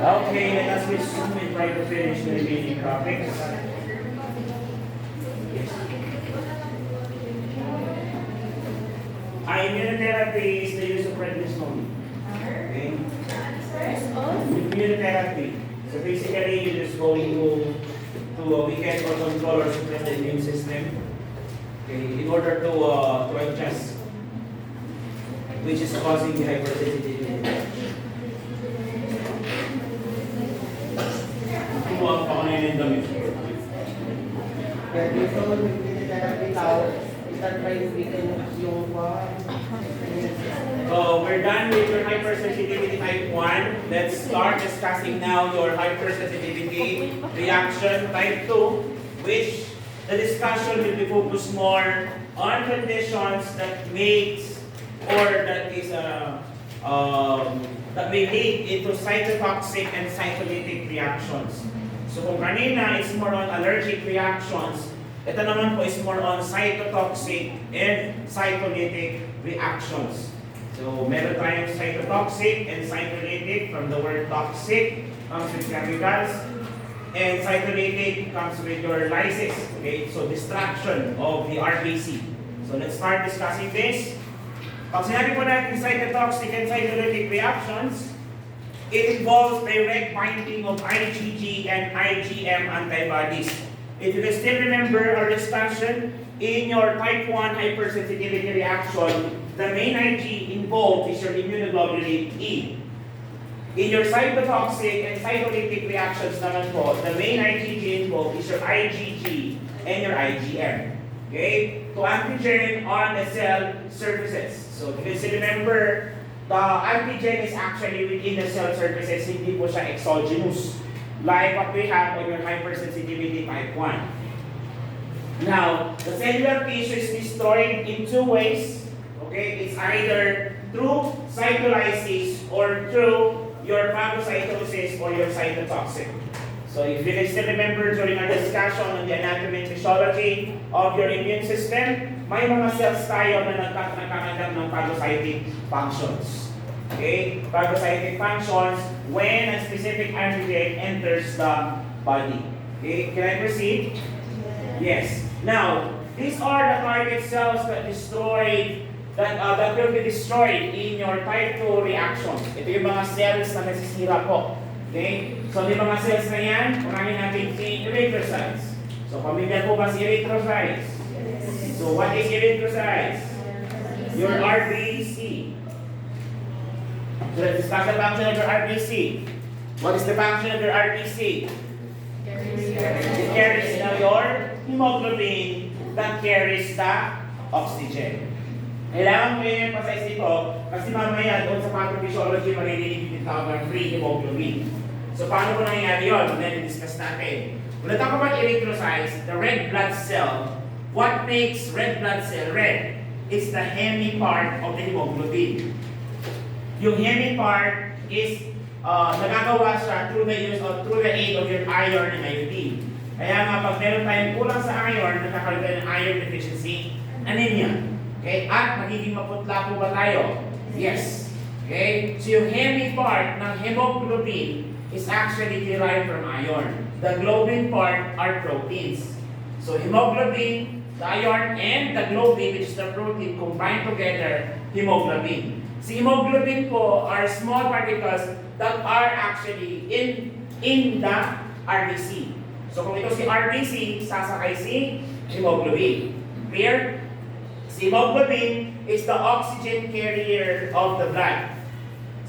Okay, let us resume and try to finish the remaining topics. Immunotherapy is the use of prednisone. Okay? Immunotherapy. So basically, you're just going to weaken or control or suppress the immune system. Okay, in order to adjust, which is causing the hypersensitivity. Kumuha pa ko na yun yung damit. So we're done with your hypersensitivity type 1. Let's start discussing now your hypersensitivity reaction type 2, which the discussion will be focused more on conditions that makes or that is that may lead into cytotoxic and cytolytic reactions. So kung kanina is more on allergic reactions, ito naman po is more on cytotoxic and cytolytic reactions. So meron tayong cytotoxic and cytolytic from the word toxic, comes with chemicals, and cytolytic comes with your lysis. Okay, so destruction of the RBC. So let's start discussing this. Pag sinabi po natin cytotoxic and cytolytic reactions, it involves direct binding of IgG and IgM antibodies. If you can still remember our discussion, in your type 1 hypersensitivity reaction, the main Ig involved is your immunoglobulin E. In your cytotoxic and cytolytic reactions naman po, the main IgG involved is your IgG and your IgM. Okay? To antigen on the cell surfaces. So if you still remember, the antigen is actually within the cell surfaces, hindi po siya exogenous, like what we have on your hypersensitivity type 1. Now, the cellular tissue is destroyed in two ways. Okay, it's either through cytolysis or through your phagocytosis or your cytotoxic. So if you can still remember during our discussion on the anatomy and physiology of your immune system, may mga cells tayo na nagkakaroon ng phagocytic functions. Okay? Phagocytic functions when a specific antigen enters the body. Okay? Can I proceed? Yes. Now, these are the target cells that that will be destroyed in your type 2 reactions. Ito yung mga cells na nasisira po. Okay? So, yung mga cells na yan, unahin natin si erythrocytes. So, pamilya po ba si erythrocytes? So, what is erythrocytes? Your RBC. So, let's discuss the function of your RBC. What is the function of your RBC? It carries now your hemoglobin that carries the oxygen. Kailangan mo yung emphasize dito kasi mamaya doon sa pathophysiology maririnig yung tawag ng free hemoglobin. So paano ko nangyayari yun? Then discuss natin. When we talk about erythrocytes, the red blood cell, what makes red blood cell red? It's the hemi part of the hemoglobin. Yung hemi part is nagagawa siya through the aid of your iron and iodine. Kaya nga pag meron tayong kulang sa iron, nagkakaroon tayo ng iron deficiency anemia. Okay? At magiging maputla po ba tayo? Yes. Okay? So yung hemi part ng hemoglobin is actually derived from iron. The globin part are proteins. So hemoglobin, the iron, and the globin, which is the protein, combined together, hemoglobin. Si hemoglobin po are small particles that are actually in the RBC. So kung ito si RBC, sasakay si hemoglobin. Clear? Si hemoglobin is the oxygen carrier of the blood.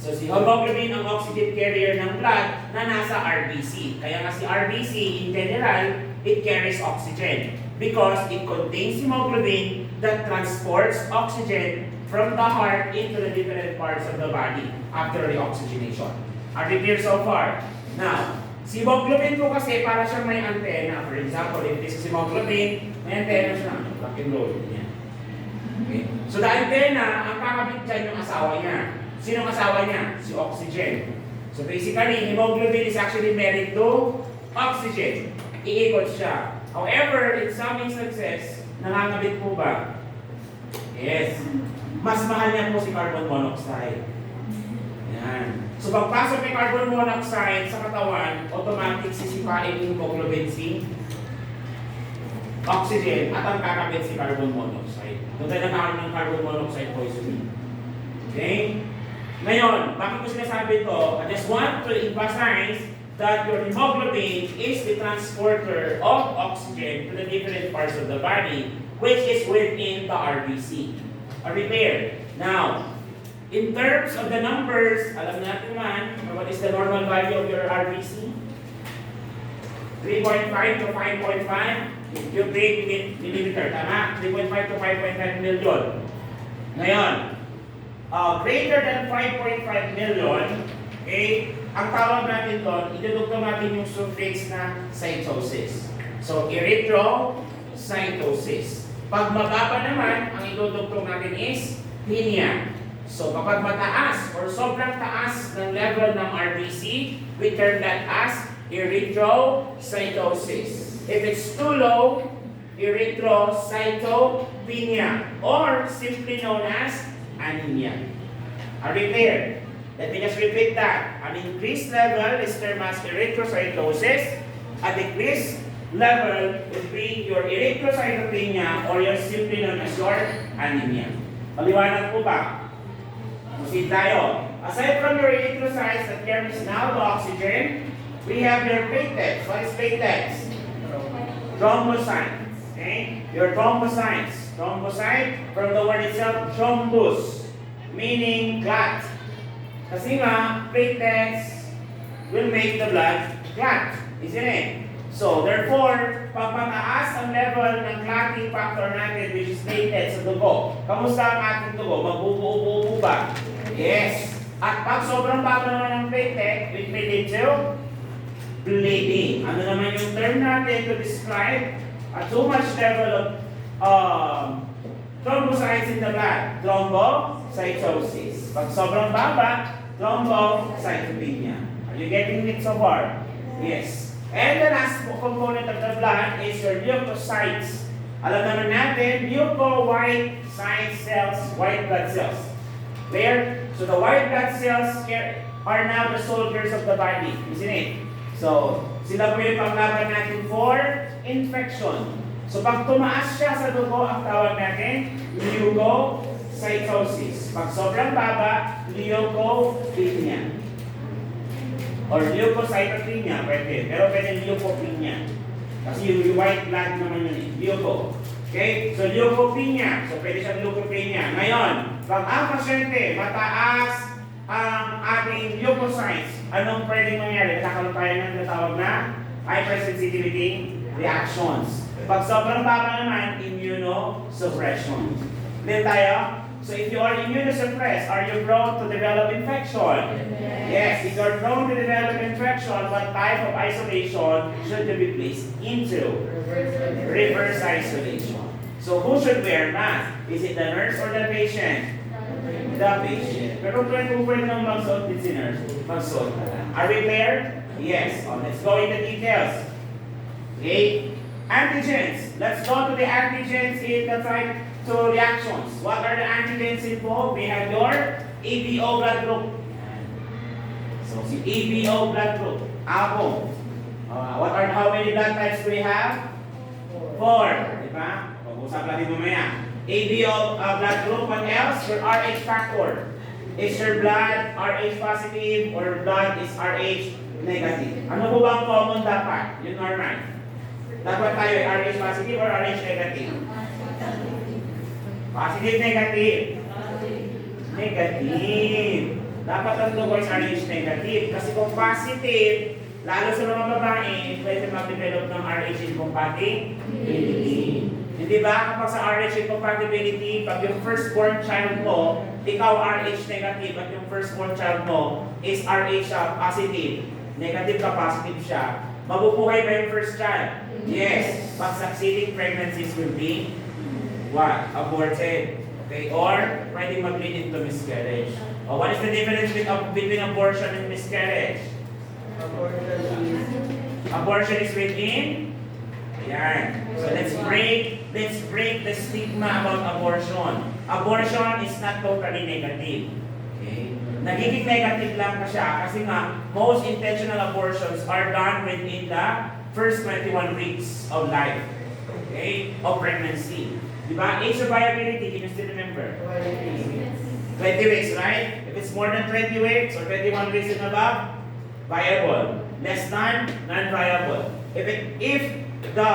So si hemoglobin ang oxygen carrier ng blood na nasa RBC. Kaya nga si RBC in general, it carries oxygen because it contains hemoglobin that transports oxygen from the heart into the different parts of the body after the oxygenation. Are we clear so far? Now, si hemoglobin po kasi para siyang may antena. For example, if this is hemoglobin, may antena siya. Rock and roll. Yan. Okay. So the antena, ang kakabit dyan yung asawa niya. Sino ang asawa niya? Si oxygen. So basically, hemoglobin is actually married to oxygen. Iikot siya. However, in some instances, nakakabit po ba? Yes. Mas mahal niya po si carbon monoxide. Yan. So pagpasok ng carbon monoxide sa katawan, automatic sisipain yung hemoglobin C, oxygen, at ang kakabit si carbon monoxide. Kung tayo nagkakaroon ng carbon monoxide poisoning. Okay? Ngayon, bakit ko sinasabi ito? I just want to emphasize that your hemoglobin is the transporter of oxygen to the different parts of the body, which is within the RBC. A repair. Now, in terms of the numbers, alam natin man, what is the normal value of your RBC? 3.5 to 5.5 cubic millimeter. Tama? 3.5 to 5.5 million. Ngayon, greater than 5.5 million, okay, ang tawag natin doon, idudugtong natin yung suffix na cytosis. So, erythrocytosis. Pag mababa naman, ang idudugtong natin is pinia. So, kapag mataas or sobrang taas ng level ng RBC, we term that as erythrocytosis. If it's too low, erythrocytopenia, or simply known as anemia. A repair. Let me just repeat that. An increased level is termed as erythrocytosis. A decreased level would be your erythrocytopenia, or your simply known as your anemia. Paliwanag po ba? Proceed tayo. Aside from your erythrocytes that carries now the oxygen, we have your platelets. What is platelets? Thrombocytes. Okay? Your thrombocytes. Thrombocyte, from the word itself, thrombus, meaning clot. Kasi nga, platelets will make the blood clot. Isn't it? So, therefore, pag mataas ang level ng clotting factor natin, which is platelets sa dugo, kamusta ang ating dugo? Magbubuo-buo ba? Yes. At pag sobrang baba naman ng platelet, it may lead to bleeding. Ano naman yung term natin to describe a too much level of thrombocytes in the blood? Thrombocytosis. Pag sobrang baba, thrombocytopenia. Are you getting it so far? Yes. And the last component of the blood is your leukocytes. Alam naman natin, leuko-white cells, white blood cells. Clear? So the white blood cells are now the soldiers of the body, isn't it? So, sila po yung panglaban natin for infection. So pag tumaas siya sa dugo, ang tawag natin, leukocytosis. Pag sobrang baba, leukopenia. Or leukocytopenia, pwede. Pero pwede leukopenia. Kasi yung white blood naman yun, leuko. Okay? So leukopenia. So pwede siyang leukopenia. Ngayon, pag ang pasyente mataas ang ating leukocytes, anong pwedeng mangyari? Nakaroon tayo ng natawag na hypersensitivity reactions. Pag sobrang baba naman, immunosuppression. Then tayo, so if you are immunosuppressed, are you prone to develop infection? Yes. If you are prone to develop infection, what type of isolation should you be placed into? Reverse isolation. So who should wear mask? Is it the nurse or the patient? The patient. Pero kung pwede nang magsuot din si nurse, magsuot na lang. Are we clear? Yes. Let's go into details. Okay. Antigens. Let's go to the antigens in the type 2 reactions. What are the antigens involved? We have your ABO blood group. So, si ABO blood group. Abo. How many blood types do we have? 4. Diba? Pag-usap natin mamaya. ABO blood group. What else? Your RH factor. Is your blood RH positive or blood is RH negative? Ano po ba ang common dapat? Yun normal. Dapat tayo ay RH positive or RH negative? Positive, negative? Negative. Dapat ang dugo is RH negative. Kasi kung positive, lalo sa mga babae, pwede mag-develop ng RH incompatibility. Hindi ba? Kapag sa RH incompatibility, pag yung firstborn child mo, ikaw RH negative at yung firstborn child mo is RH positive. Negative ka, positive siya. Mabubuhay ba yung first child? Yes. Pag succeeding pregnancies will be what? Aborted. Okay? Or pwedeng mag-lead into miscarriage. What is the difference between abortion and miscarriage? Abortion is within. Ayan. So let's break the stigma about abortion. Abortion is not totally negative. Okay? Nagiging negative lang siya kasi nga most intentional abortions are done within the first 21 weeks of life, okay, of pregnancy. Diba? Age of viability, can you still remember? 20 weeks, right? If it's more than 20 weeks or 21 weeks and above, viable. Less than, non-viable. If the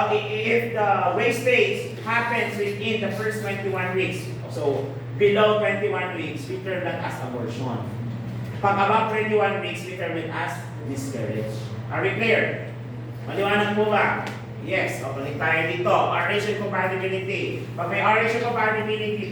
wastage happens within the first 21 weeks, so below 21 weeks, we term that as abortion. Pag above 21 weeks, we term it as miscarriage. Are we clear? Maliwanag po ba? Yes. O, balik tayo dito. RH compatibility. Pag may RH compatibility,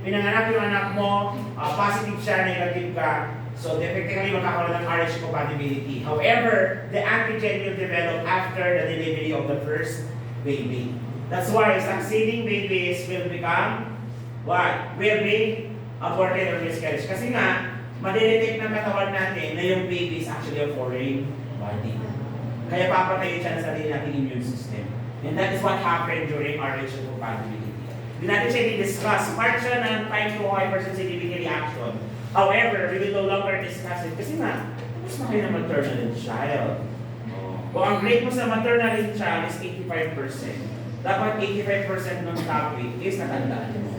pinanganak yung anak mo, positive siya, negative ka, so definitively magkakaroon ng RH compatibility. However, the antigen will develop after the delivery of the first baby. That's why succeeding babies will become what? Will be aborted or miscarriage. Kasi nga, madidetect ng katawan natin na yung baby is actually a foreign body. Kaya papatayin siya ng sarili nating immune system. And that is what happened during RH compatibility. Hindi natin siya i-discuss. Part siya ng time to hypersensitivity reaction. However, we will no longer discuss it kasi nga, tapos na kayo ng maternal and child. Kung ang grade mo sa maternal and child is 85%, dapat 85% ng topic is natandaan mo.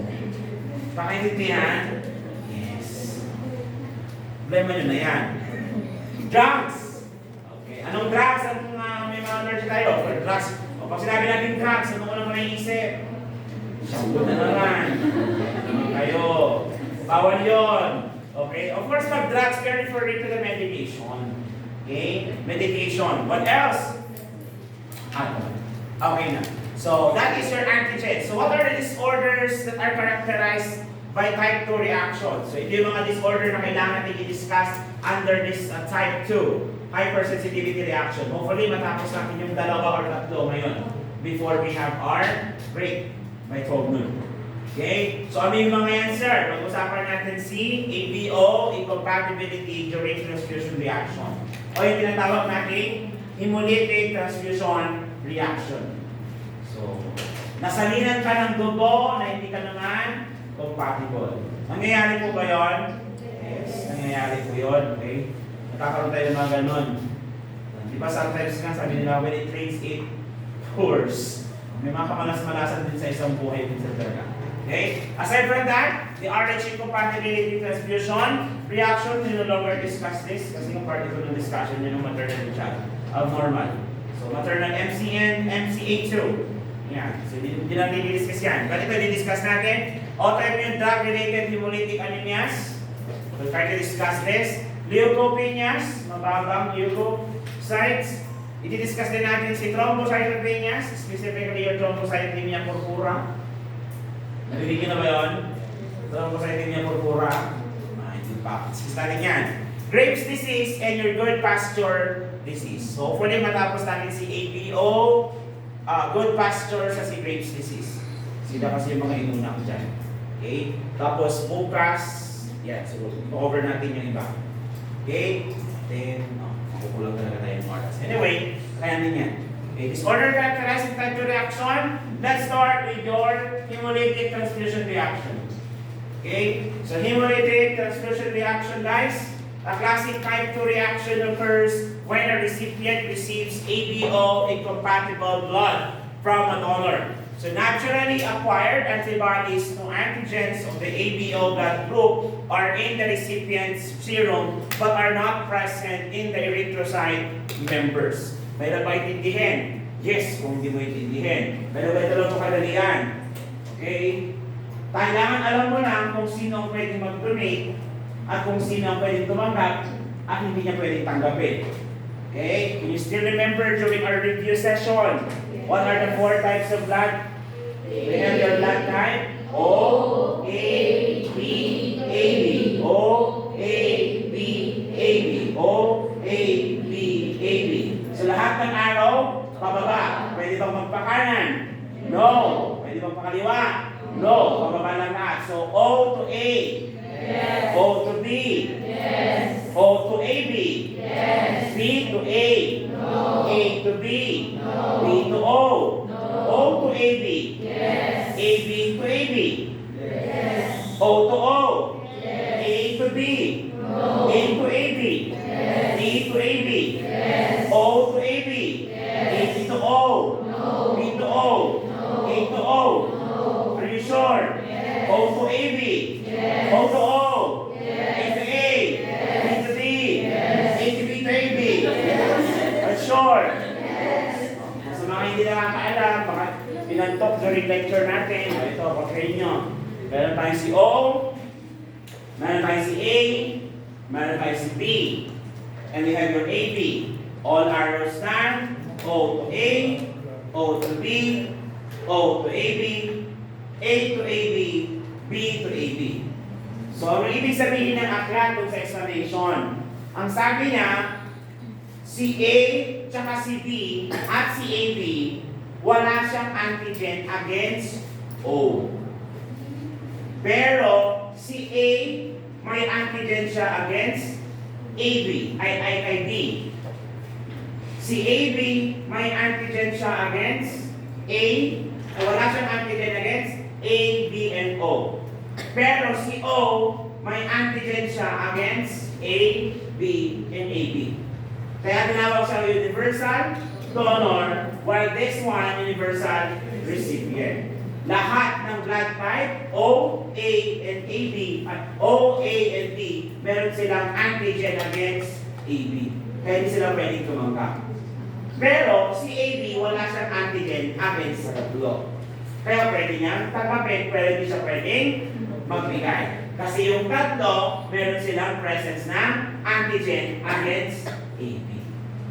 Pakaintindihan? Yes. Problema nyo na yan. Drugs. Okay. Anong drugs ang may mga allergy tayo? Or drugs. O pag sinabi natin drugs, ano unang maiisip? Shampoo na naman. Kayo. Bawal yun. Okay? Of course, pag drugs, we're referring to the medication. Okay? Medication. What else? Okay na. So, that is your antigen. So, what are the disorders that are characterized by type 2 reaction? So, ito yung mga disorder na kailangan natin i-discuss under this type 2 hypersensitivity reaction. Hopefully, matapos natin yung 2 or 3 ngayon before we have our break by 12 noon. Okay? So, ano yung mga yan, sir? Mag-usapan natin si ABO, incompatibility during transfusion reaction. O yung tinatawag natin hemolytic transfusion reaction. So, nasalinan ka ng dugo na hindi ka naman compatible. Nangyayari po ba yun? Yes, nangyayari po yun. Okay? Nakakaroon tayo ng mga ganun. Di ba sometimes nga sabi nila, when it rains, it pours. May mga kamalas-malasan din sa isang buhay din sa talaga. Okay? Aside from that, the RH incompatibility transfusion reaction, we no longer discuss this kasi yung part ito ng discussion yun ng maternal and child abnormal. So, maternal MCN, MCA2. Yan. So, hindi natin i-discuss yan. But ito, i-discuss natin. Autoimmune drug-related hemolytic anemias. We'll try to discuss this. Leukopenias, mababang leukocytes. I-discuss din natin si thrombocytopenias, specifically yung thrombocythemia purpura. Narinig na ba yun? Thrombocythemia purpura. Hindi pa. Discuss natin yan. Graves disease and your good pasture disease. So, hopefully matapos natin si APO, good pasture sa si Graves disease. Sila kasi yung mga inuna ko dyan. Okay? Tapos bukas, yan. So, cover natin yung iba. Okay? Then, makukulang talaga tayo ng oras. Anyway, kaya din yan. Okay, disorder characterized in type 2 reaction. Let's start with your hemolytic transfusion reaction. Okay? So, hemolytic transfusion reaction, guys. A classic type 2 reaction occurs when a recipient receives ABO incompatible blood from a donor. So naturally acquired antibodies to antigens of the ABO blood group are in the recipient's serum but are not present in the erythrocyte members. May napaintindihin? Yes, kung hindi mo intindihin. Pero ito lang ito kadalian. Okay? Kailangan alam mo lang kung sino ang pwedeng mag-donate at kung sino ang pwedeng tumanggap at hindi niya pwedeng tanggapin. Okay? Can you still remember during our review session, what are the 4 types of blood? We have your blood type. O, A, B, AB. O, A, B, AB. O, A, B, AB. So lahat ng araw, pababa. Pwede bang magpakanan? No. Pwede bang pakaliwa? No. Pababa lang lahat. So O to A. Yes. O to B. Yes. O to AB. Yes. B to A. No. A to B. No. B to O. No. O to AB. Yes. AB to AB. Yes. O to O. Yes. A to B. No. hindi nakakaalam, baka pinantok during lecture natin. Ito, pag-train nyo. Meron tayong si O, meron tayong si A, meron tayong si B. And we have your AB. All arrows stand. O to A, O to B, O to AB, A to AB, B to AB. So, ang ibig sabihin ng aklat sa explanation, ang sabi niya, si A, tsaka si B, at si AB, wala siyang antigen against O. Pero, si A, may antigen siya against AB, ay B. Si AB, may antigen siya against A, wala siyang antigen against A, B, and O. Pero si O, may antigen siya against A, B, and AB. Kaya tinawag siya universal donor, while this one, universal recipient. Lahat ng blood type, O, A, and AB, at O, A, and B, meron silang antigen against AB. Kaya hindi sila pwedeng tumanggap. Pero si AB, wala siyang antigen against sa tatlo. Kaya pwede niyang tanggapin, pero hindi siya pwedeng magbigay. Kasi yung tatlo, meron silang presence ng antigen against AB.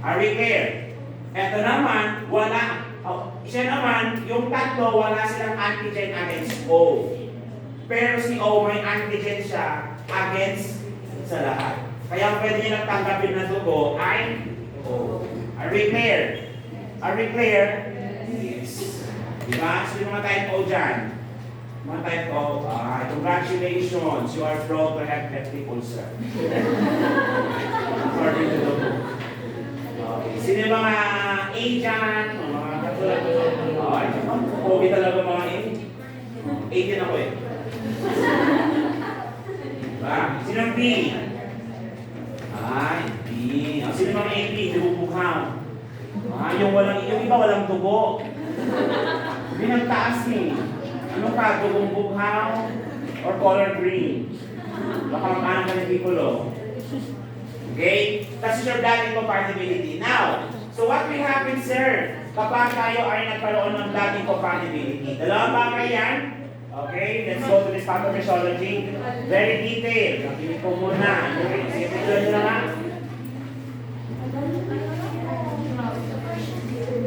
Are we clear? Ito naman, wala. Siya naman, yung tatlo, wala silang antigen against O. Pero si O, may antigen siya against sa lahat. Kaya pwede niya tanggapin na dugo ay O. Are we clear? Are we clear? Yes. Diba? So yung mga type O dyan. Mga type O, congratulations, you are proud to have peptic ulcer. According to the book. Okay. Sino yung mga A dyan? Mga katulad ko. Okay. Pogi talaga mga A. A din ako eh. Diba? Sino yung B? Ay, B. Sino yung mga AB? Dubughaw. Yung iba walang dugo. Hindi nagtaas eh. Ano ka? Dugong bughaw? Or color green? Baka makanan ka ng piccolo. Okay? That's your blood incompatibility. Now, so what will happen, sir? Kapag tayo ay nagkaroon ng blood incompatibility. Dalawang bagay yan. Okay? Let's go to this pathophysiology. Very detailed. Nakinig ko muna. Sige, picture nyo na nga.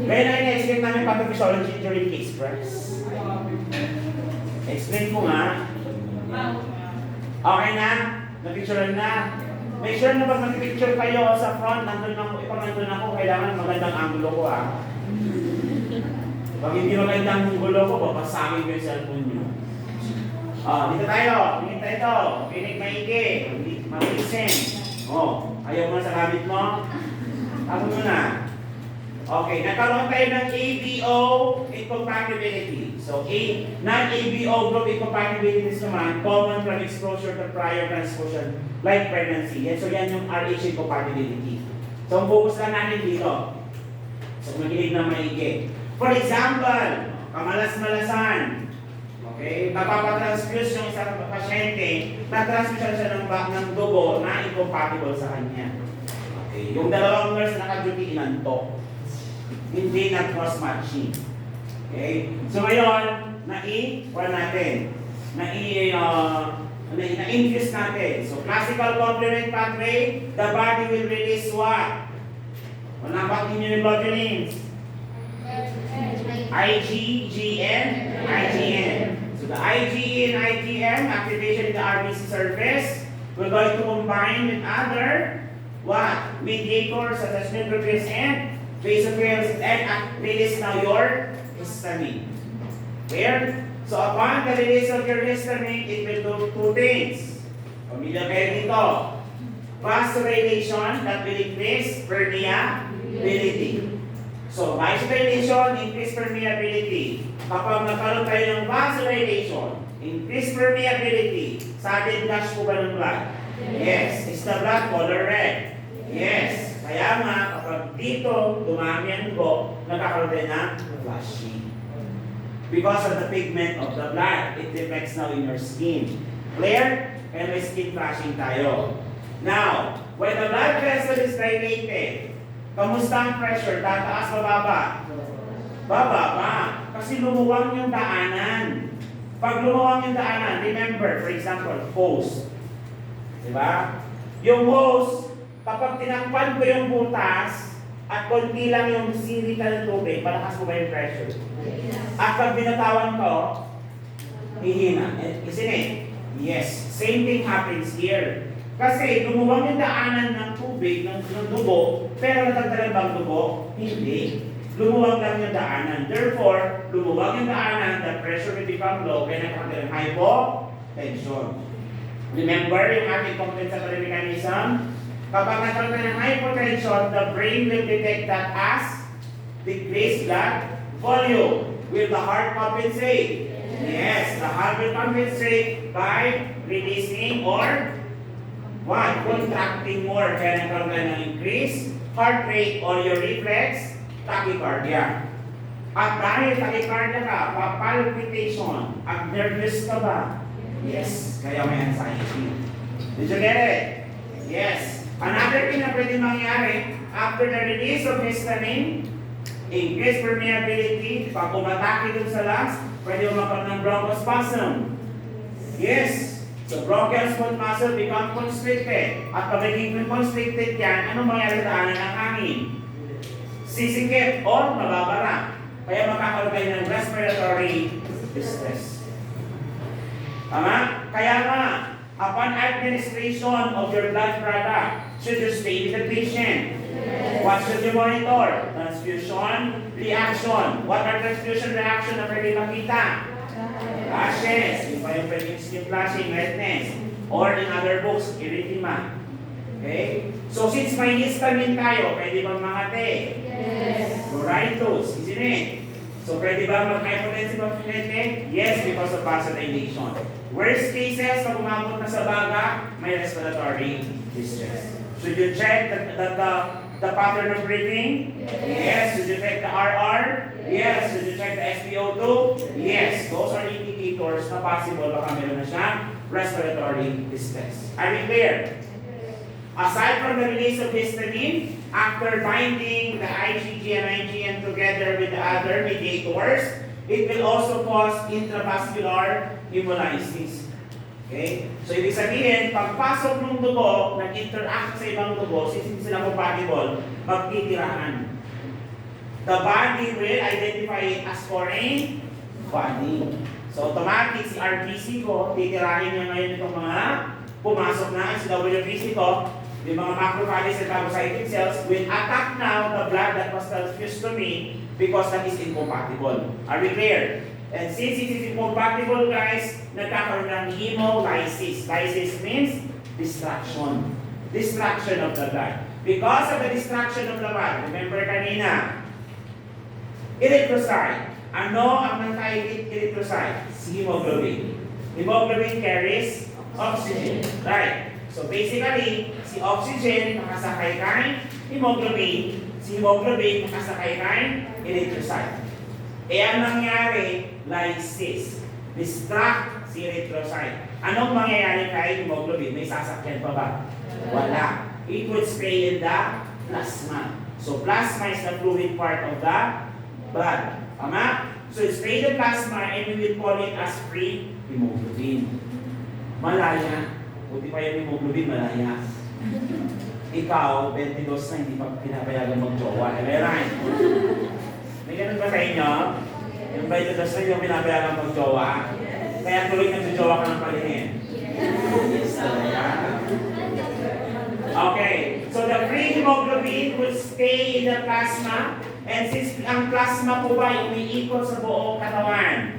Ngayon ay na-explain namin pathophysiology during express. Explain ko nga. Okay na? Na-picture na? Make sure na pag mag-picture kayo sa front, nandun ako, kailangan magandang angulo ko ah. Pag hindi magandang angulo ko, papasangin ko yung cellphone nyo. Dito tayo. Tingin tayo ito. Pinig maigi. Mag-listen. Ayaw mo na sa gamit mo? Ako muna. Okay, nagkaroon tayo ng ABO incompatibility. So, non-ABO group incompatibilities naman, common from exposure to prior transfusion, like pregnancy. So, yan yung RH incompatibility. So, ang focus lang natin dito. So, magilig na maigi. For example, kamalas-malasan. Okay, mapapatransfuse yung isang pasyente, na-transfusion siya ng dugo na incompatible sa kanya. Okay, yung dalawang nurse na naka-duty inantok. Hindi na cross-matching. Okay? So ngayon, na-infuse natin. So classical complement pathway, the body will release what? Wala ba immunoglobulins? IgGN, IgM. So the IgE and IgM, activation in the RBC surface, we're going to combine with other what? Mediators such as neutrophils and basophils, and release now your histamine. Clear? So upon the release of your histamine, it will do two things. Pamilya kayo dito. Vasodilation, that will increase permeability. So vasodilation, increase permeability. Kapag nagkaroon tayo ng vasodilation, increase permeability, sudden flush po ba ng blood? Yes. Is the blood color red? Yes. Kaya nga, kapag dito, dumami ang dugo, nagkakaroon tayo ng flushing. Because of the pigment of the blood, it reflects now in your skin. Clear? Kaya may skin flushing tayo. Now, when the blood vessel is dilated, kamusta ang pressure? Tataas, bababa? Bababa. Kasi lumuwang yung daanan. Pag lumuwang yung daanan, remember, for example, hose. Diba? Yung hose, kapag tinakpan ko yung butas, at konti lang yung sirita ng tubig, malakas mo ba yung pressure? At pag binatawan ko, hihina. Isn't it? Yes. Same thing happens here. Kasi lumuwang yung daanan ng tubig, ng dugo, pero natagdagan bang dugo? Hindi. Lumuwag lang yung daanan. Therefore, lumuwag yung daanan, the pressure will become low, kaya nagkakaroon ng hypotension. Remember yung ating compensatory mechanism? Kapag nagkaroon ng hypotension, the brain will detect that as decreased blood volume. Will the heart compensate? Yes, the heart will compensate by releasing or what? Contracting more. Kaya nagkaroon ng increased heart rate or your reflex tachycardia. At dahil tachycardia ka, palpitation, at nervous ka ba? Yes, kaya may anxiety. Did you get it? Yes. Another thing na pwede mangyari, after the release of histamine, increased permeability, pag umatake dun sa lungs, pwede umapak ng bronchospasm. Yes. So bronchial smooth muscle become constricted. At pag naging constricted yan, ano mangyari sa daanan ng hangin? Sisikip o mababara. Kaya magkakaroon kayo ng respiratory distress. Tama? Kaya nga, upon administration of your blood product, should you stay with the patient? Yes. What should you monitor? Transfusion reaction. What are transfusion reaction na pwede makita? Rashes. Yung pa yung pwede skin flashing, redness. Or in other books, erythema. Okay? So since may histamine tayo, pwede bang makate? Yes. Pruritus, isn't it? So pwede ba mag-hypotensive of Hemolytic? Yes, because of vasodilation. Worst cases, pag umabot na sa baga, may respiratory distress. Should you check the pattern of breathing? Yes. Should you check the RR? Yes. Should you check the SpO2? Yes. Those are indicators na possible baka meron na siya respiratory distress. Are we clear? Aside from the release of histamine, after binding the IgG and IgM together with the other mediators, it will also cause intravascular hemolysis. Okay? So, ibig sabihin, pagpasok ng dugo, nag-interact sa ibang dugo, since hindi sila compatible, magtitirahan. The body will identify it as foreign body. So, automatic si RBC ko, titirahin niya ngayon itong mga pumasok na, si WBC ko, yung mga macrophages and phagocytic cells will attack now the blood that was transfused to me because that is incompatible. Are we clear? And since it is incompatible, guys, nagkakaroon ng hemolysis. Lysis means destruction. Destruction of the blood. Because of the destruction of the blood, remember kanina, erythrocyte. Ano ang anti-erythrocyte? Si hemoglobin. Hemoglobin carries oxygen. Right. So basically, si oxygen nakasakay kay hemoglobin, si hemoglobin nakasakay kay erythrocyte. Ang nangyari, lysis. Destruct si erythrocyte. Anong mangyayari kay hemoglobin? May sasakyan pa ba? Wala. It would stay in the plasma. So plasma is the fluid part of the blood. Tama? So it stay in the plasma and we will call it as free hemoglobin. Malaya. Buti pa yung hemoglobin, malaya. Ikaw, 22 na, hindi pa pinapayagan mag-jowa. Meron. May ganun ba sa inyo? Yung 22 na yung pinapayagan mag-jowa? Kaya tuloy nag-jowa ka ng palihin. Yes, talaga. Okay. So the free hemoglobin will stay in the plasma. And since ang plasma po ba umiikot sa buong katawan,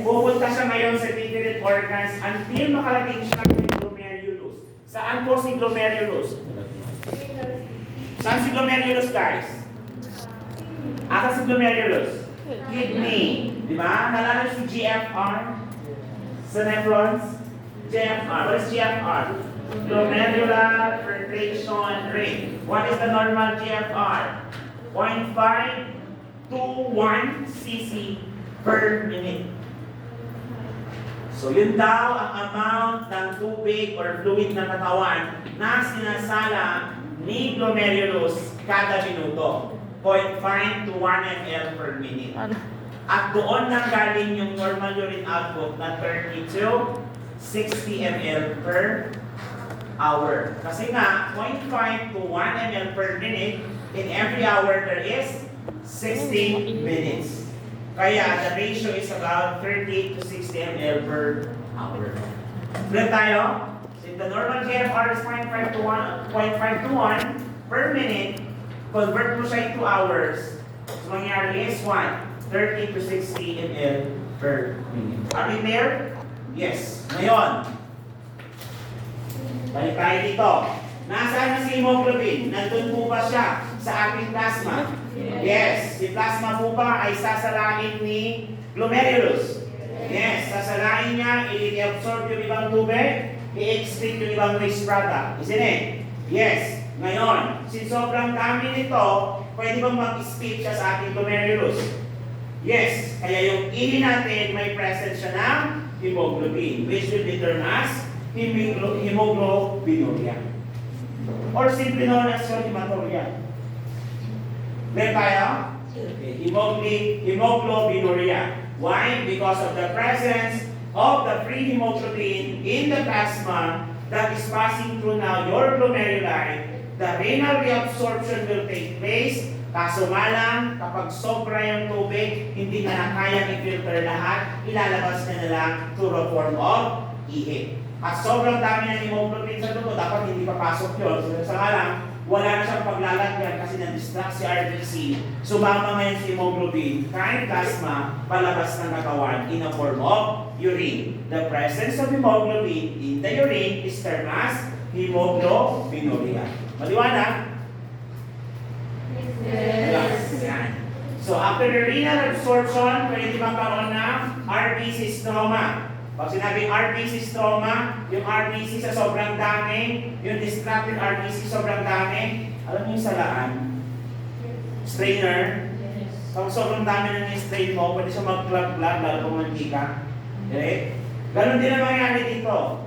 pupunta siya ngayon sa different organs until makarating siya ng glomerulus. Saan po si glomerulus? Saan si glomerulus, guys? Aka si glomerulus? Kidney. Di ba? Nalala si GFR? Sa nephrons? GFR. What is GFR? Glomerular filtration rate. What is the normal GFR? 0.5 to 1 cc per minute. So yun daw ang amount ng tubig or fluid ng katawan na sinasala ni glomerulus kada minuto. 0.5 to 1 ml per minute. At doon nang galing yung normal urine output na 30 to 60 ml per hour. Kasi nga, 0.5 to 1 ml per minute, in every hour there is 60 minutes. Kaya the ratio is about 30 to 60 ml per hour. Ulit tayo. So if the normal KFR is 0.5 to 1 per minute, convert mo siya into hours. So mangyari is 30 to 60 ml per minute. Are we there? Yes. Ngayon, balik tayo dito. Nasaan na si hemoglobin? Nandun po ba siya sa ating plasma? Yes. Si plasma po ba ay sasalain ni glomerulus? Yes. Sasalain niya, i-absorb yung ibang tubig, i-excrete yung ibang waste product. Isn't it? Yes. Ngayon, since sobrang dami nito, pwede bang mag-escape siya sa ating glomerulus? Yes, kaya yung ihi natin may presence siya ng hemoglobin, which will be termed as hemoglobinuria. Or simply known as hematuria. Meron tayo? Hemoglobinuria. Why? Because of the presence of the free hemoglobin in the plasma that is passing through now your glomeruli, the renal reabsorption will take place. Kaso nga lang, kapag sobra yung tubig, hindi na kayang i-filter lahat, ilalabas na lang through a form of ihi. At sobrang dami ng hemoglobin sa dugo, dapat hindi papasok yun. So sa nga lang, wala na siyang paglalagyan kasi na-distract si RBC. Sumama ngayon si hemoglobin, kahit plasma, palabas ng katawan in a form of urine. The presence of hemoglobin in the urine is termed as hemoglobinuria. Maliwanag? Yes. So after the renal absorption, pwede magkaroon ng RBC stroma. Pag sinabing RBC stroma, yung RBC sa sobrang dami, yung distracted RBC sobrang dami, alam niyo yung salaan? Strainer. Pag sobrang dami ng strain mo, pwede siya mag-plug-plug, lalo kung mantika. Okay? Ganon din ang mangyari dito.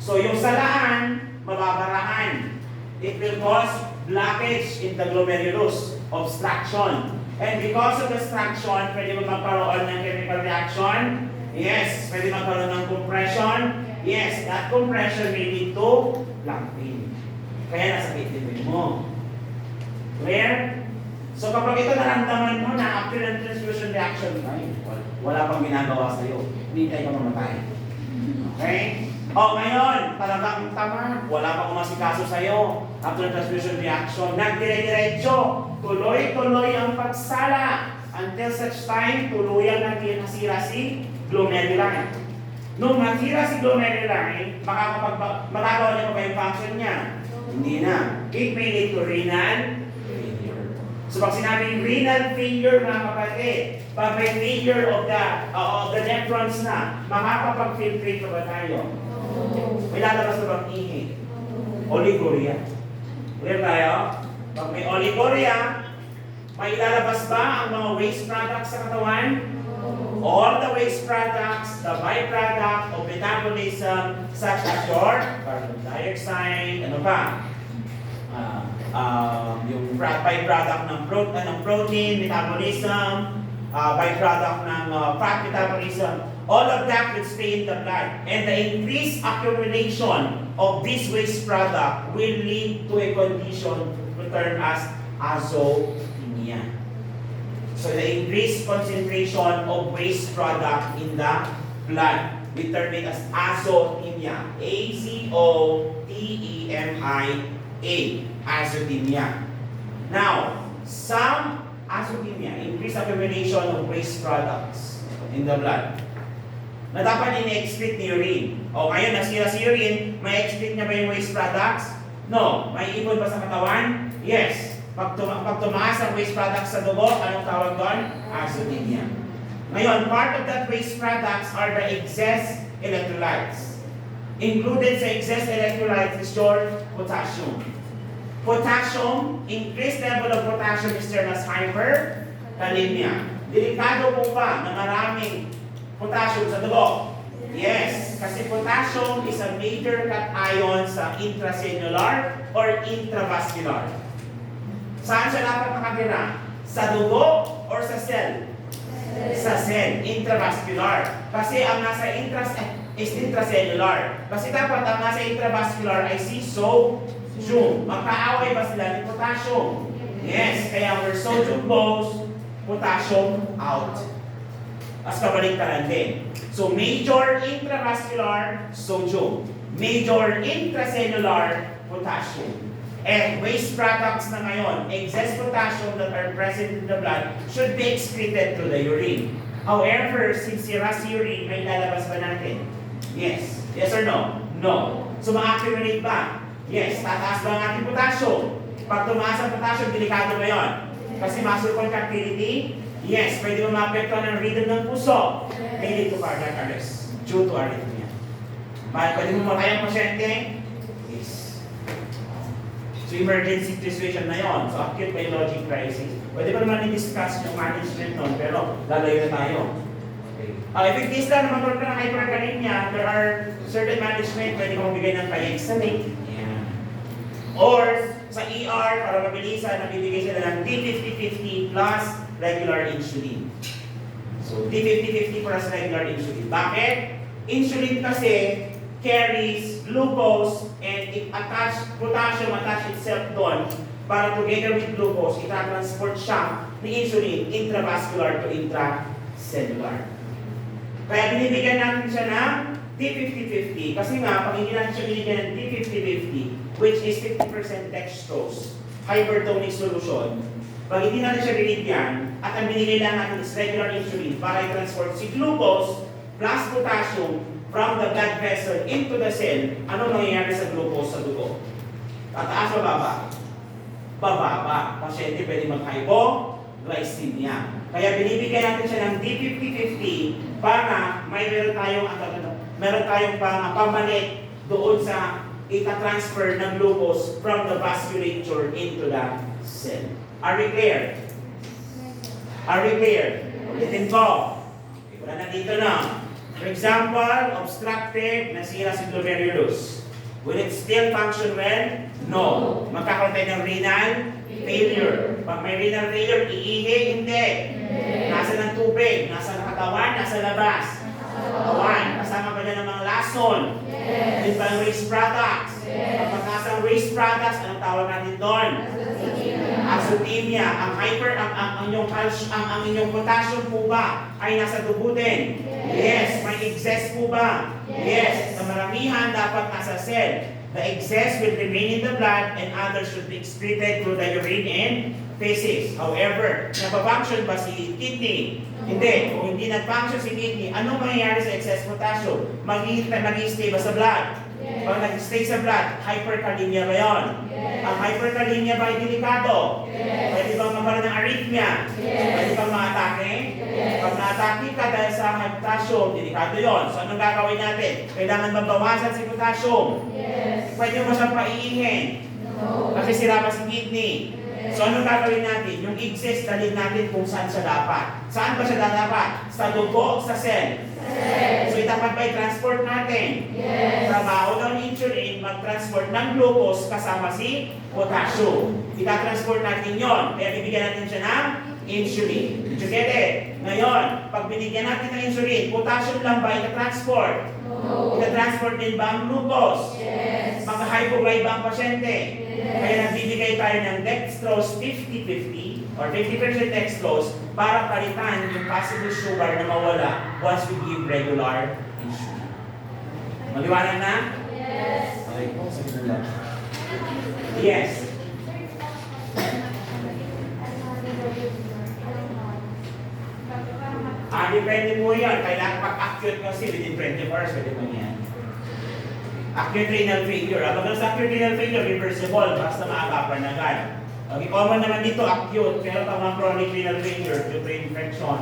So yung salaan, mababarahan. It will cause blockage in the glomerulus, obstruction. And because of obstruction, pwede magkaroon ng chemical reaction. Yes, pwede magkaroon ng compression. Yes, that compression may lead to clogging. Kaya nasa kitibin mo. Clear? So kapag ito naramdaman mo na after the transfusion reaction, ay, wala pang ginagawa sa'yo. Hindi tayo mamatay. Okay? O ngayon, talagang tama, wala pa kumasikaso sa'yo. After transfusion reaction, nagdire-diretso, tuloy-tuloy ang pagsala. Until such time, tuluyan natin nasira si glomeruli. Nung nasira si glomeruli, magagawa niya pa ba yung function niya? Hindi na. It may lead to renal failure. So pag sinabing renal failure, mga kapatid, pag may failure of the nephrons na, makakapag-filtrate pa ba tayo? May lalabas na bang ihi? Oliguria. Clear tayo? Pag may oliguria, may ilalabas ba ang mga waste products sa katawan? All the waste products, the byproduct of metabolism, such as your carbon dioxide, ano pa? Yung byproduct ng protein metabolism, byproduct ng fat metabolism, all of that will stay in the blood. And the increased accumulation of this waste product will lead to a condition termed as azotemia. So the increased concentration of waste product in the blood, we term it as azotemia. A-Z-O-T-E-M-I-A. Azotemia. Now, some azotemia, increased accumulation of waste products in the blood, na dapat ini-excrete ni urine. O ngayon, nasira si urine, may excrete niya ba yung waste products? No. May ipon ba sa katawan? Yes. Pag tumaas ang waste products sa dugo, anong tawag doon? Azotemia. Ngayon, part of that waste products are the excess electrolytes. Included sa excess electrolytes is your potassium. Potassium, increased level of potassium is termed as hyperkalemia. Delikado po ba na maraming potassium sa dugo? Yes, kasi potassium is a major cation sa intracellular or intravascular. Saan siya dapat nakatira? Sa dugo or sa cell? Sa cell, intravascular. Kasi ang nasa is intracellular. Kasi dapat ang nasa intravascular ay si sodium. Magkaaway ba sila ni potassium? Yes, kaya where sodium goes, potassium out. As kabaliktaran din. So major intravascular, sodium. Major intracellular, potassium. And waste products na ngayon, excess potassium that are present in the blood should be excreted through the urine. However, since sira si urine, may lalabas ba natin? Yes. Yes or no? No. So ma-accumulate ba? Yes. Tataas ba ang ating potassium? Pag tumaas ang potassium, delikado ba yun? Kasi muscle contractility? Yes. Pwede mo ma-apektuhan ng rhythm ng puso. Leading to cardiac arrest due to arrhythmia. Pwede mo matay ang pasyente? Yes. So emergency situation na yon. So acute biologic crisis. Pwede pa naman i-discuss yung management nun, pero lalayo na tayo. If it is lang naman ka ng hyperkalemia, there are certain management, pwede kong bigay ng Kayexalate. Yeah. Or sa ER, para mabilisan, nabibigay sila ng D50-50 plus regular insulin. So D50-50 plus regular insulin. Bakit? Insulin kasi carries glucose and it potassium attach itself doon para together with glucose, ita-transport siya ni insulin intravascular to intracellular. Kaya binibigyan natin siya ng D50-50 kasi nga, pag hindi natin siya binigyan ng D50-50, which is 50% dextrose, hypertonic solution, pag hindi natin siya binigyan, at ang binigay lang natin is regular insulin para i-transport si glucose plus potassium from the blood vessel into the cell, ano nangyayari sa glucose sa dugo? Tataas o bababa? Bababa. Pasyente pwede mag-hypoglycemia. Kaya binibigyan natin siya ng D50-50 para meron tayong pambalik doon sa ita-transfer ng glucose from the vasculature into the cell. Are we clear? Are we clear? Ulitin ko. Wala na dito na. For example, obstructive, nasira si glomerulus. Will it still function well? No. Magkakaroon tayo ng renal failure. Pag may renal failure, iihi, hindi. Nasa ng tubig, nasa ng katawan, nasa labas. Katawan, kasama ba niya ng mga lason? Din ba ang waste products? Kapag nasa ang waste products, anong tawag natin doon? Azotemia. Ang inyong potassium po ba ay nasa dugo din? Yes. May excess po ba? Yes. Sa maramihan, dapat nasa cell. The excess will remain in the blood and others should be excreted through the urine and feces. However, napafunction ba si kidney? Hindi. Kung hindi nag-function si kidney, anong mangyayari sa excess potassium? Mag-i-stay ba sa blood? Pag nag-stay sa blood, hyperkalemia ba yun? Ang hyperkalemia ba ay delikado? Pwede bang magkaroon ng arrhythmia? Pwede bang ma-atake? Pag na-atake ka dahil sa high potassium, delikado yun. So anong gagawin natin? Kailangan bang bawasan si potassium? Pwede mo ba siyang paiihin? Kasi sira pa si kidney. So anong gagawin natin? Yung excess, dalhin natin kung saan siya dapat. Saan ba siya dapat? Sa dugo, sa cell? So dapat ba i-transport natin? Trabaho ng insulin, mag-transport ng glucose kasama si potassium. Ita-transport natin yon. Kaya bibigyan natin siya ng insulin. Did you get it? Ngayon, pag binigyan natin ng insulin, potassium lang ba ita-transport? Ita-transport din ba ang glucose? Mag-hypoglycemia ba ang pasyente? Kaya nagbibigay tayo ng dextrose 50-50 or 50% dextrose para palitan yung possible sugar na mawala once we give regular insulin. Maliwanag na? Okay po, sabi na lang. Yes. Depende po yan. Kailangan pag-acute kasi within 24 hours, pwede mo yan. Acute renal failure. Kapag sa acute renal failure, reversible, basta maagapan agad. Okay, common naman dito, acute. Pero pag mga chronic renal failure, due to infection,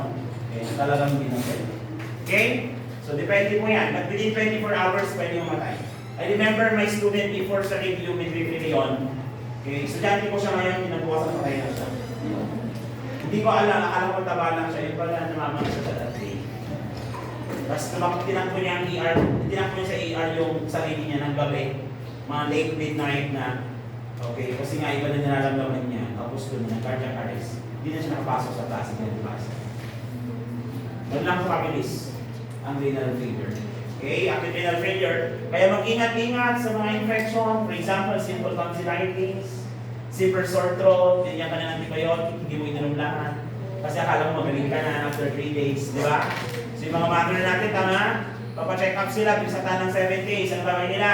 talagang hindi na pwede. Okay? So, depende mo yan. But within 24 hours, pwede mamatay. I remember my student before sa review, midwifery Leon. Okay, estudyante ko siya ngayon, pinabukasan ko kayo na siya. Hindi ko alam, akala ko taba lang siya, yung pala namamang siya sa dati. Tapos tinakbo niya ang ER, tinakbo niya sa ER yung sarili niya ng gabi, mga late midnight na. Okay, kasi nga iba na nararamdaman niya, tapos doon na cardiac arrest, hindi na siya nakapasok sa classic device. Doon lang po kabilis ang renal failure. Okay, active renal failure. Kaya mag-ingat-ingat sa mga infection, for example, simple tonsillitis, simple sore throat, binigyan ka na ng antibiotic, hindi mo ininom lahat. Kasi akala mo magaling ka na after 3 days, di ba? So yung mga mother natin, tama? Papacheck up sila, bisata ng 7 days, ang gawin nila?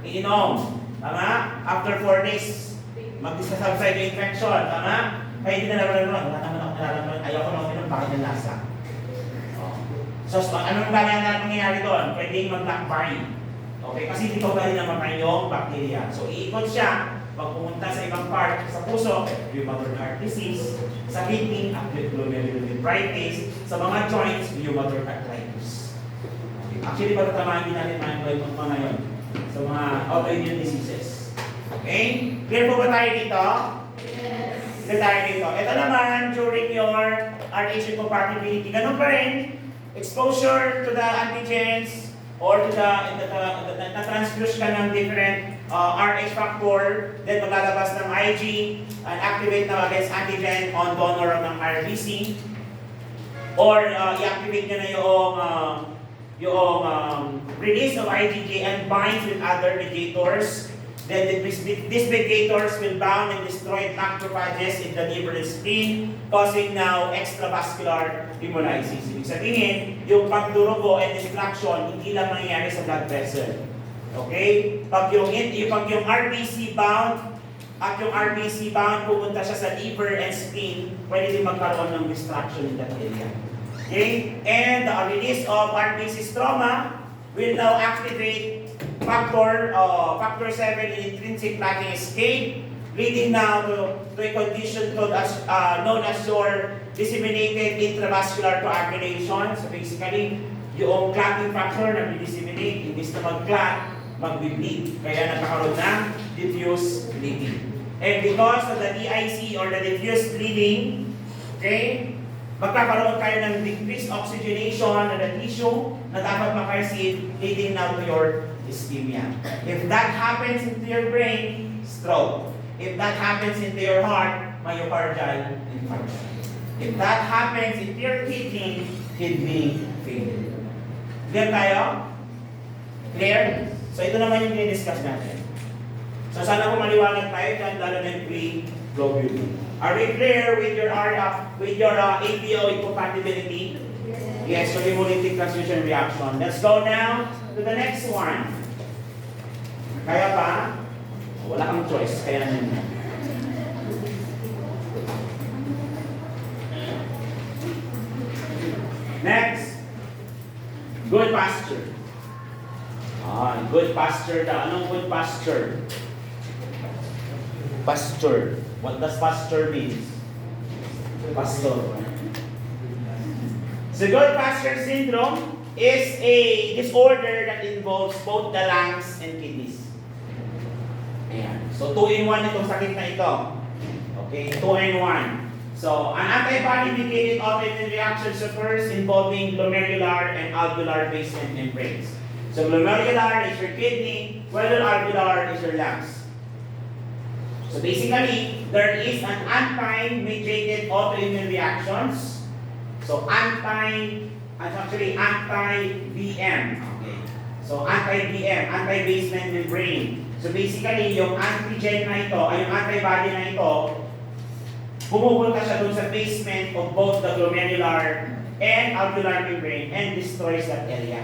Iinom. Tama? After 4 days, mag-subside yung infection, tama? Kaya hindi na nararamdaman, wala naman ako nararamdaman, ayoko na uminom, bakit yung lasa? So, anong nangyayari doon? Pwedeng mag-backfire. Okay? Kasi dito ba rin naman yung bacteria. So, iikot siya, pag pumunta sa ibang part, sa puso, rheumatoid heart disease, sa kidney, acute glomerulonephritis, sa mga joints, rheumatoid arthritis. Okay. Actually, patatamaan din natin mga ngayon sa mga autoimmune diseases. Okay? Clear po ba tayo dito? Yes. Clear tayo dito. Ito naman, during your RH incompatibility, ganun pa rin, exposure to the antigens or to the transfuse ka ng different RH factor, then maglalabas ng IG and activate na against antigen on donor ng RBC, or i-activate nyo na yung release of IgG and binds with other mediators. Then these mediators will bound and destroy macrophages in the liver and spleen, causing now extravascular hemolysis. Ibig sabihin, yung pagdurugo and destruction, hindi lang nangyayari sa blood vessel. Okay? Pag yung RBC bound, at yung RBC bound pupunta siya sa liver and spleen, pwede din magkaroon ng destruction in that area. Okay? And the release of RBC stroma will now activate factor 7 in intrinsic lacking escape, leading now to a condition known as your disseminated intravascular coagulation. So basically, yung clotting factor na disseminate, imbis na mag-clot, mag-bleed. Kaya nagkakaroon ng diffuse bleeding. And because of the DIC or the diffuse bleeding, okay, magkakaroon kayo ng decreased oxygenation ng the tissue na dapat maka-receive, leading now to your ischemia. If that happens into your brain, stroke. If that happens into your heart, myocardial infarction. If that happens into your kidney failure. Clear tayo? Clear? So ito naman yung dinidiscuss natin. So sana po maliwanag tayo dyan, lalo na yung pre-globulin. Are we clear with your APO incompatibility? Yes, so hemolytic transfusion reaction. Let's go now to the next one. Kaya pa? Wala kang choice, kaya naman. Next, good pasture. Good pasture daw. Anong good pasture? Pasture. What does pasture mean? Pastor. So good pasture syndrome is a disorder that involves both the lungs and kidneys. Ayan. So 2-in-1 itong sakit na ito. Okay, 2-in-1. So an antibody-mediated autoimmune reaction occurs involving glomerular and alveolar basement membranes. So glomerular is your kidney, while alveolar is your lungs. So basically, there is an anti-mediated autoimmune reactions. So anti-BM. Okay. So anti-BM, anti-basement membrane. So basically, yung antigen na ito, ay yung antibody na ito, pumupunta siya dun sa basement of both the glomerular and alveolar membrane and destroys that area.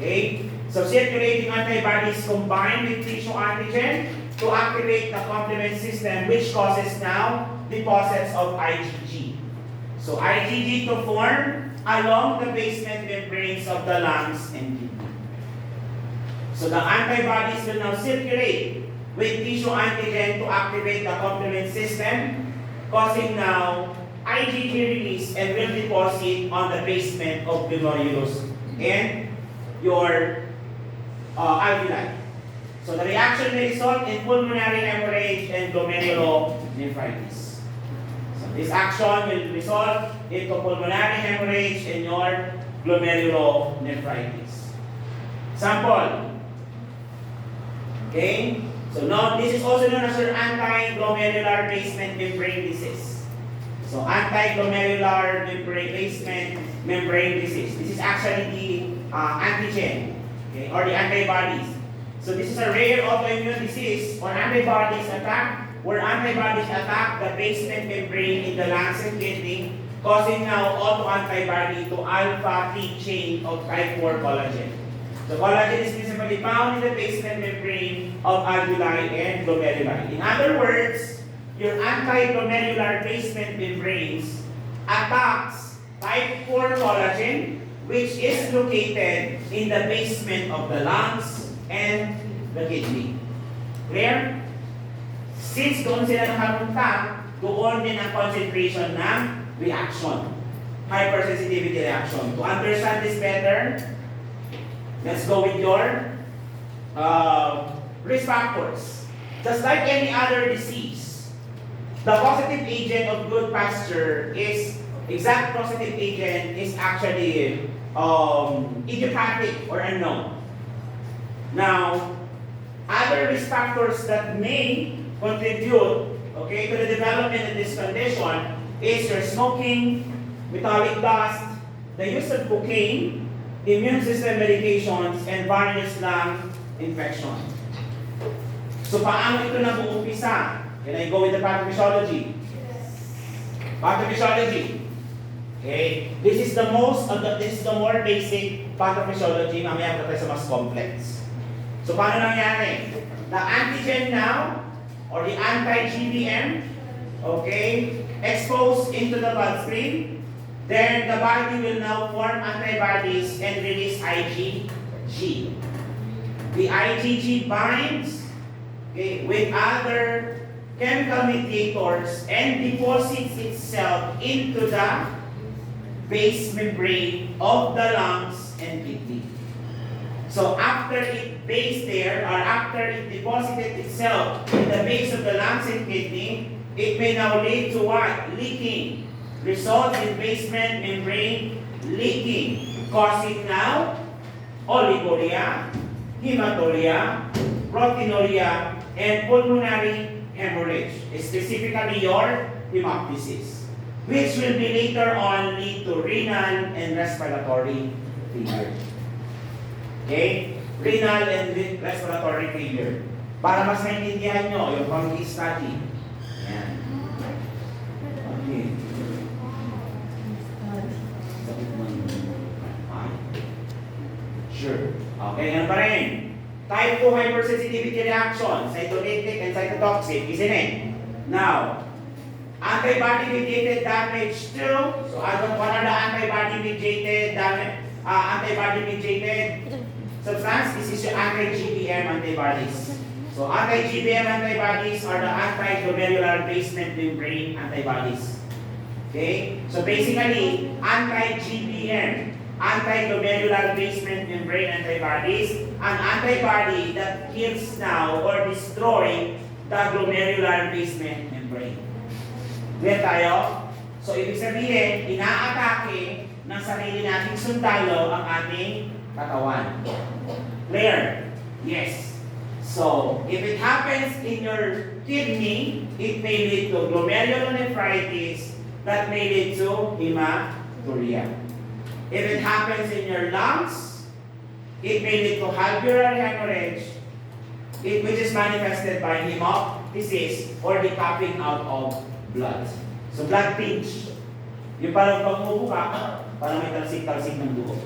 Okay? So circulating antibodies combine with tissue antigen to activate the complement system, which causes now deposits of IgG. So IgG to form along the basement membranes of the lungs and kidney. So the antibodies will now circulate with tissue antigen to activate the complement system, causing now IgG release and will deposit on the basement of the glomerulus and your alveoli. So the reaction may result in pulmonary hemorrhage and glomerulonephritis. So this action will result into pulmonary hemorrhage and your glomerulonephritis. Example. Okay? So now, this is also known as your anti-glomerular basement membrane disease. So anti-glomerular basement membrane disease. This is actually the antigen, okay, or the antibodies. So this is a rare autoimmune disease or antibodies attack, where antibodies attack the basement membrane in the lungs and kidney, causing now autoantibody to alpha 3 chain of type 4 collagen. The collagen is principally found in the basement membrane of alveoli and glomeruli. In other words, your anti-glomerular basement membranes attacks type 4 collagen, which is located in the basement of the lungs and the kidney. Clear? Since doon sila nakapunta, doon din ang concentration ng reaction. Hypersensitivity reaction. To understand this better, let's go with your risk factors. Just like any other disease, the causative agent of good pasture is, exact causative agent is actually idiopathic or unknown. Now, other risk factors that may contribute, okay, to the development of this condition is your smoking, metallic dust, the use of cocaine, immune system medications, and various lung infection. So paano ito nag-uumpisa? Can I go with the pathophysiology? Pathophysiology. Okay, this is the more basic pathophysiology. Mamaya pa tayo sa mas complex. So paano nangyari? The antigen now, or the anti-GBM, okay, exposed into the bloodstream. Then the body will now form antibodies and release IgG. The IgG binds, okay, with other chemical mediators and deposits itself into the base membrane of the lungs and kidney. So after it based there, or after it deposited itself in the base of the lungs and kidney, it may now lead to what? Leaking. Result in basement membrane leaking, causing now oliguria, hematuria, proteinuria, and pulmonary hemorrhage, specifically your hemoptysis, which will be later on lead to renal and respiratory failure. Okay? Renal and respiratory failure. Para mas maintindihan nyo yung case study. Yan. Okay. Sure. Okay, yan pa rin. Type 2 hypersensitivity reaction, cytolytic and cytotoxic, isn't it? Now, antibody-mediated damage too. So, what are the antibody-mediated damage? Antibody-mediated substance? This is your anti-GBM antibodies. So, anti-GBM antibodies are the anti-glomerular basement membrane antibodies. Okay? So, basically, anti-GBM, anti-glomerular basement membrane antibodies, an antibody that kills now or destroy the glomerular basement membrane. Clear tayo? So, ibig sabihin, inaatake ng sarili nating sundalo ang ating katawan. Clear? Yes. So, if it happens in your kidney, it may lead to glomerulonephritis that may lead to hematuria. If it happens in your lungs, it may lead to alveolar hemorrhage, which is manifested by hemoptysis or the coughing out of blood. So blood pinch. Yung parang pag umupo ka, parang may talsik-talsik ng dugo.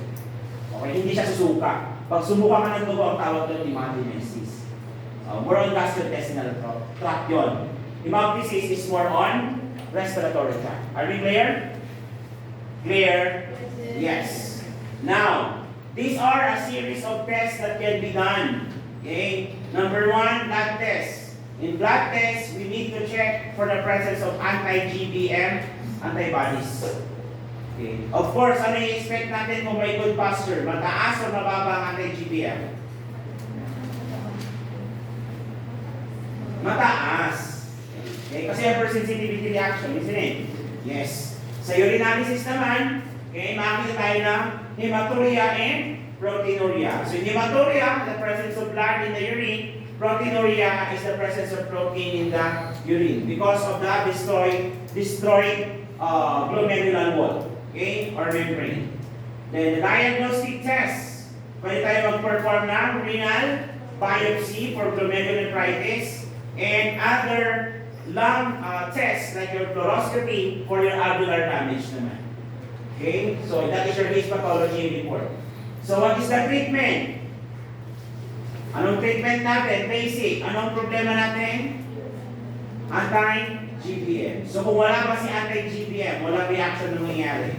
Okay, hindi siya susuka. Pag sumuka ka ng dugo, ang tawag doon hematomesis. More on gastrointestinal tract yun. Hemoptysis is more on respiratory tract. Are we clear? Clear? Yes. Now, these are a series of tests that can be done. Okay? Number 1, blood test. In blood test, we need to check for the presence of anti-GBM antibodies. Okay. Of course, ano i-expect natin kung may good pasture? Mataas o mababa ang anti-GBM? Mataas. Okay? Kasi hypersensitivity reaction, isn't it? Yes. Sa urinalysis naman, okay, makikita tayo ng hematuria and proteinuria. So in hematuria, the presence of blood in the urine, proteinuria is the presence of protein in the urine because of the destroyed glomerular wall, okay, or membrane. Then the diagnostic test, pwede tayo mag-perform ng renal biopsy for glomerulonephritis and other lung tests like your fluoroscopy for your alveolar damage naman. Okay, so that is your histopathology report. So what is the treatment? Anong treatment natin? Basic. Anong problema natin? Anti-GBM. So kung wala pa si anti-GBM, wala reaction na mangyayari.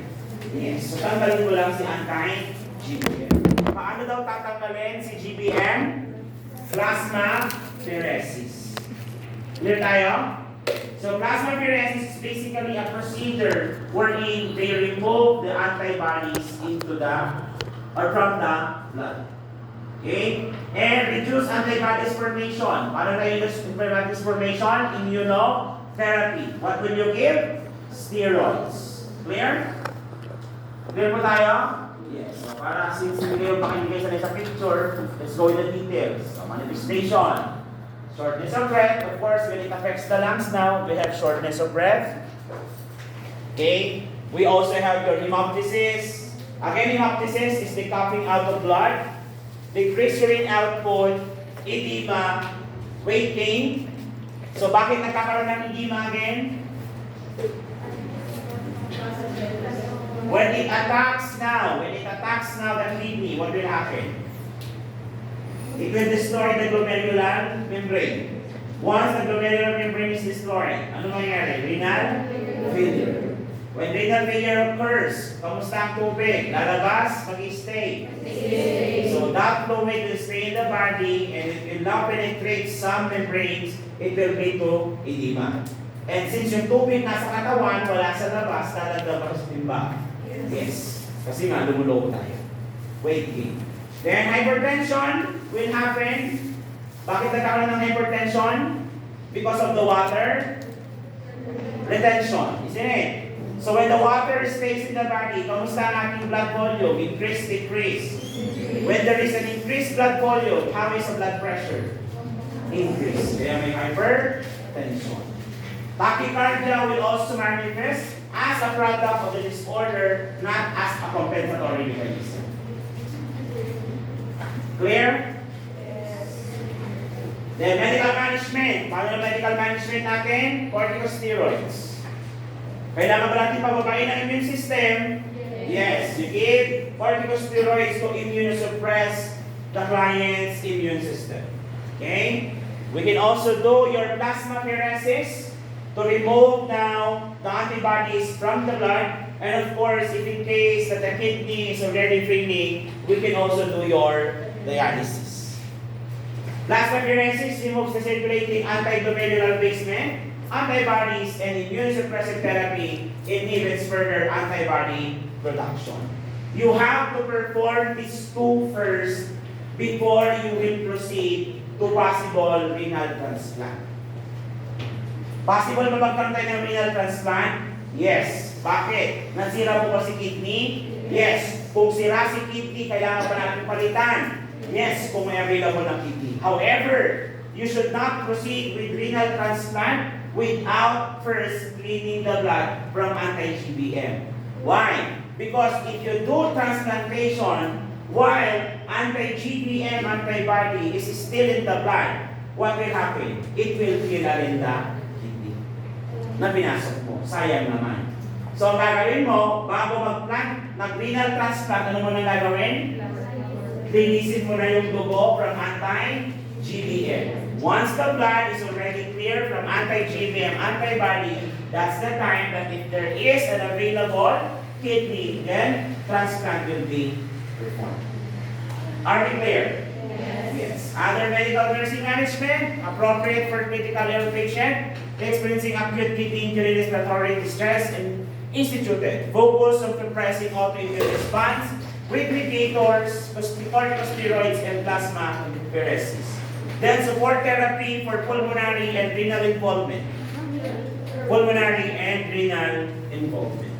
Yes. So tanggalin mo lang si anti-GBM. Paano daw tatanggalin si GBM? Plasmapheresis. Clear tayo? So plasmapheresis is basically a procedure wherein they remove the antibodies into the or from the blood. Okay? And reduce antibodies formation. Paano tayo reduce antibodies formation? Immunotherapy. What will you give? Steroids. Clear? Clear po tayo? Yes. So para since hindi kayo pakinggan sa picture, let's go in the details. So manifestation. Shortness of breath. Of course, when it affects the lungs now, we have shortness of breath. Okay? We also have your hemoptysis. Again, hemoptysis is the coughing out of blood, decreased urine output, edema, weight gain. So bakit nagkakaroon ng edema again? When it attacks now the kidney, what will happen? It will destroy the glomerular membrane. Once the glomerular membrane is destroyed, ano mangyayari? Renal failure. When renal failure occurs, kamusta ang tubig? Lalabas, mag-stay. So that fluid will stay in the body and it will now penetrate some membranes, it will lead to edema. And since yung tubig nasa katawan, wala sa labas, lalagyan pa sa timbang. Yes. Kasi nga, lumuloko tayo. Weight gain. Then hypertension will happen. Bakit nagkakaroon ng hypertension? Because of the water retention, isn't it? So when the water stays in the body, kamusta ang ating blood volume? Increase, decrease. When there is an increased blood volume, how is the blood pressure? Increase. Kaya may hypertension. Tachycardia will also manifest as a product of the disorder, not as a compensatory mechanism. Clear? Then medical management. Paano yung medical management natin? Corticosteroids. Kailangan ba natin pababain ang immune system? Yes. You give corticosteroids to immunosuppress the client's immune system. Okay? We can also do your plasmapheresis to remove now the antibodies from the blood. And of course, if in case that the kidney is already draining, we can also do your dialysis. Plasmapheresis removes the circulating anti-glomerular basement. Antibodies and immunosuppressive therapy inhibits further antibody production. You have to perform these two first before you will proceed to possible renal transplant. Possible ba magkaroon tayo ng renal transplant? Yes. Bakit? Nasira po ba si kidney? Yes. Kung sira si kidney, kailangan pa natin palitan. Yes, kung may available ng kidney. However, you should not proceed with renal transplant without first cleaning the blood from anti-GBM. Why? Because if you do transplantation while anti-GBM antibody is still in the blood, what will happen? It will kill in the kidney. Na pinasok mo. Sayang naman. So, ang gagawin mo, bago mag-renal transplant, ano mo nang gagawin? Linisin mo na yung dugo from anti-GBM. Once the blood is already clear from anti-GBM antibody, that's the time that if there is an available kidney, then transplant will be performed. Are we clear? Yes. Other medical nursing management, appropriate for critical ill patient, experiencing acute kidney injury, respiratory distress, and instituted. Focus on compressing autoimmune response with mediators, corticosteroids, and plasmapheresis. Then support therapy for pulmonary and renal involvement. Pulmonary and renal involvement.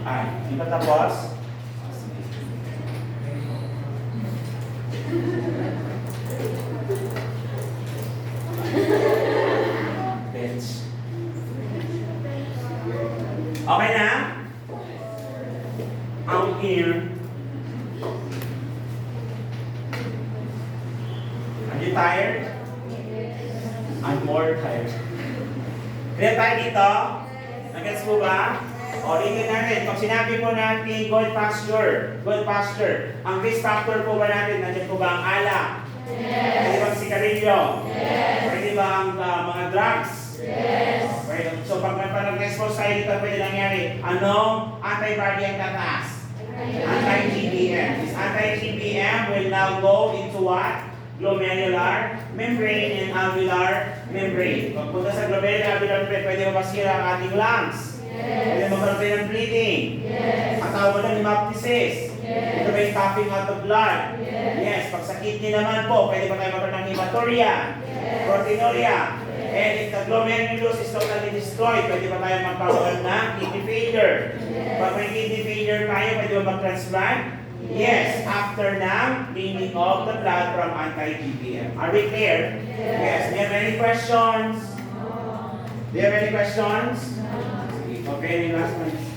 Ay, hindi pa tapos? Okay na? Out here. Are you tired? I'm more tired. Clear tayo dito? Nag-gets mo ba? O, tingnan natin. Pag sinabi po natin good pasture, ang risk factor po ba natin? Nandiyan po ba ang alak? Yes. Pwede ba ang sigarilyo? Yes. Pwede ba ang mga drugs? Yes. Okay. So, pag nag-expose tayo dito, pwede nangyari. Anong antibody ang tataas? Anti-GBM. This anti-GBM will now go into what? Glomerular membrane and alveolar membrane. Pagpunta sa glomerular alveolar membrane, pwede masira ang ating lungs. Yes. Pwede magkaroon tayo ng bleeding. Yes. Ang tawag ng hemoptysis. Yes. Ito ba yung coughing out of blood? Yes. Yes. Pag sa kidney naman po, pwede pa tayo magkaroon ng hematuria, yes. Proteinuria. Yes. And if the glomerulus is totally destroyed, pwede pa tayo magkaroon ng kidney failure. Yes. Pag may kidney failure tayo, pwede ba mag-transplant? Yes, after now, cleaning of the blood from anti-GBM. Are we clear? Yes. Do you have any questions? Do you have any questions? Okay, last one.